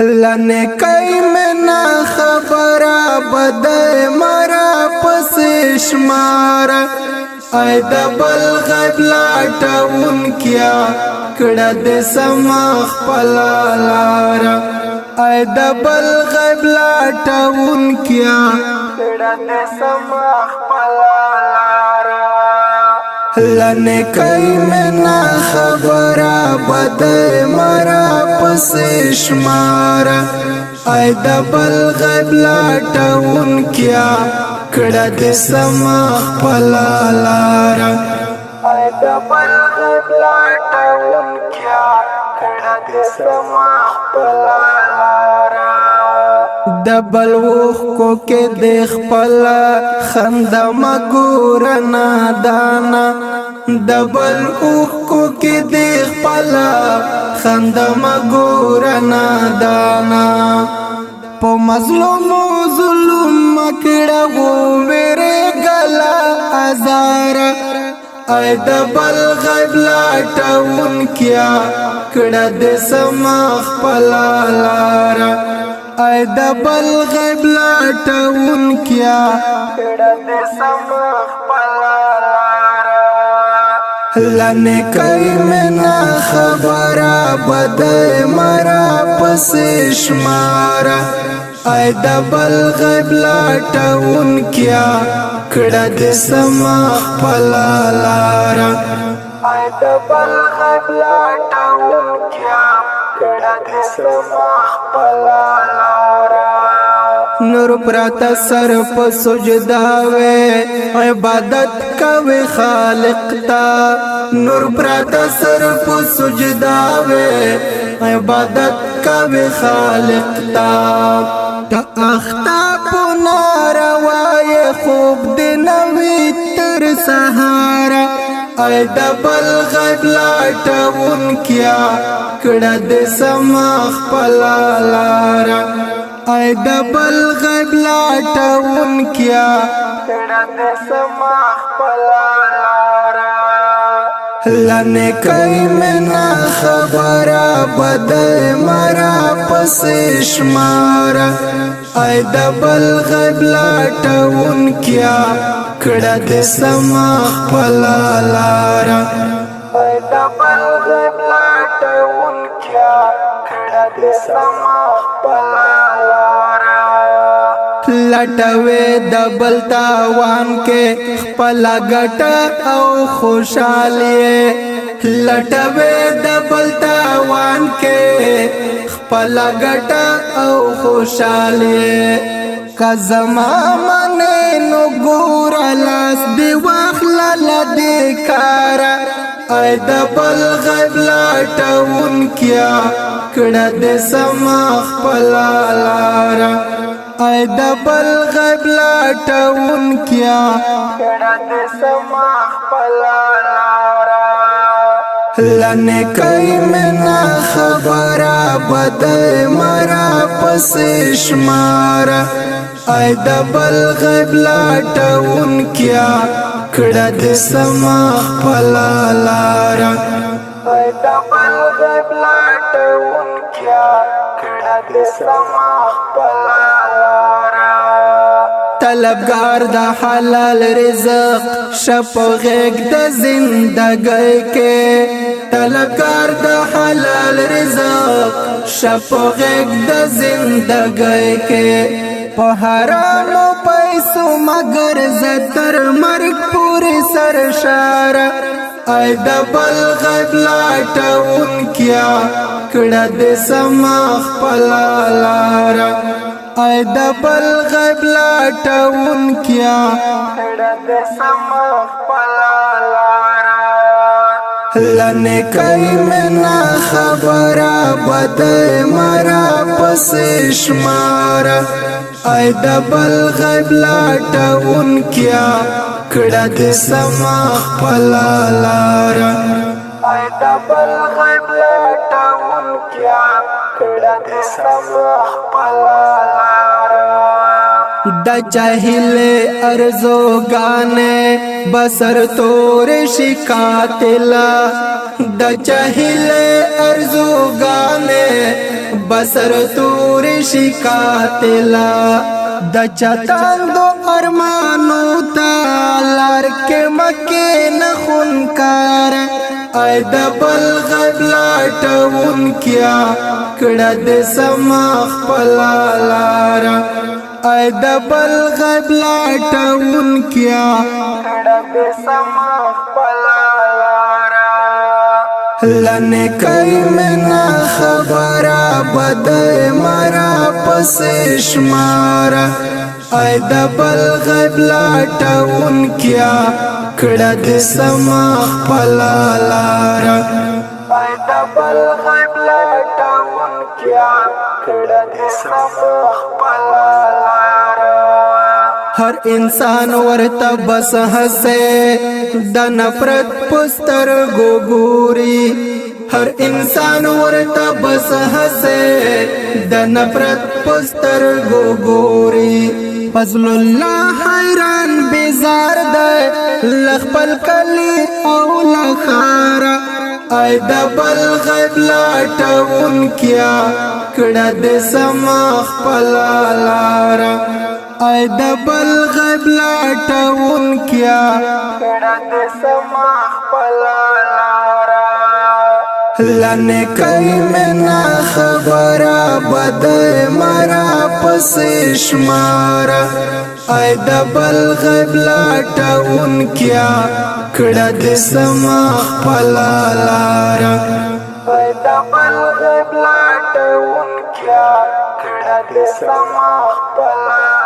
लने कई में ना खबरा बदे मरा पसेश मारा आय दबल गबलाटा उनकिया कड़ा दे समाख पलालारा आय दबल गबलाटा उनकिया कड़ा दे समाख पलालारा लने कई में ना खबरा बदे मरा पसेश मारा आय दबल गबलाटा उनकिया कड़ा दे समाख पलालारा आय दबल गबलाटा उनकिया कड़ा दे समाख पलालारा दबल वोख को के देख पला खंदा मगूरना दाना दबल उख को के देख पला खंदा मगूरना दाना पो मजलूम जुलूम मकड़ा वो मेरे गला अजारा आय दबल गबलाटा उनकिया कड़ा दे समाख पलालारा आय दबल गबलाटा उनकिया कड़ा दे समाख पलालारा लने कई में ना खबरा बदे मरा पसेश मारा आय दबल गबलाटा उनकिया कड़ा दे समाख पलालारा आय दबल गबलाटा उनकिया कड़ा दे समाख पलालारा नूर प्राता सर पर सुजदावे इबादत कवे खालिक ता नूर प्राता सर पर सुजदावे इबादत कवे खालिक ता अख्ता पुनारा वाये खूब दिनवी तर सहारा आय दबल गबलाटा उनकिया कड़ा दे समाख पलालारा आय दबल गबलाटा उनकिया कड़ा दे समाख पलालारा लने कई में ना खबरा बदे मरा पसेश मारा आय दबल गबलाटा उनकिया कड़ा दे समाख पलालारा आय दबल गबलाटा उनकिया कड़ा दे समाख पलालारा लटवे दबल तावान के पला गटा औ खुशालिए लटवे दबल तावान के पला गटा औ खुशालिए कज़मा मने नो गोरा लास दे वाखला लदे कारा आय दबल गबलाटा उनकिया कड़ा दे समाख पलालारा आय दबल गबलाटा उनकिया कड़ा दे समाख पलालारा लने कई में ना खबरा बदे मरा पसेश मारा आय दबल गबलाटा उनकिया कड़ा दे समाख पलालारा आय दबल गबलाटा उनकिया कड़ा दे समाख पलालारा तलबगार दा हलाल रिज़्क़ शप ग़ेग दा जिंदगी के तलबगार दा हलाल रिज़्क़ शप ग़ेग दा जिंदगी के पहरामो पैसो मगर जतर मर्ग पूरे सरशारा आय दबल गबलाटा उनकिया कड़ा दे समाख पलालारा आय दबल गबलाटा उनकिया कड़ा दे समाख पलालारा लने कई में ना खबरा बदे मरा पसेश मारा आय दबल गबलाटा उनकिया कड़ा दे समाख पलालारा आय दबल गबलाटा उनकिया कड़ा दे समाख पलालारा द चाहिए अर्जो गाने बसर तोरे शिकातिला द चाहिए अर्जो गाने بسر تور شکاتلا د چتاندو ارمانو تا لار کې مکه نخونکار اې د بل غیب لاټون کیا کړه د سمخ پلالار اې د بل غیب لاټون کیا کړه د سمخ پلالار لنے کئی منا خبرا بدای مرا پسشمارا اے دبل غیب لاٹاون کیا کڑا دی سماخ پلالارا اے دبل غیب لاٹاون کیا کڑا دی سماخ پلالارا ہر انسان ورتا بس ہسے د نفرت پستر گوگوری ہر انسان ورتا بس ہسے د نفرت پستر گوگوری فضل اللہ حیران بیزار دے لخپل کلی او لخارا اے دبل غیب لاٹاون کیا کڑا دے سماخ پلالارا اے دبل غیب لاٹاون کیا کڑا دے سماخ پلالارا لنے کئی منا خبرا بدای مرا پسشمارا اے دبل غیب لاٹاون کیا کڑا دے سماخ پلالارا اے دبل غیب لاٹاون کیا کڑا دے سماخ پلالارا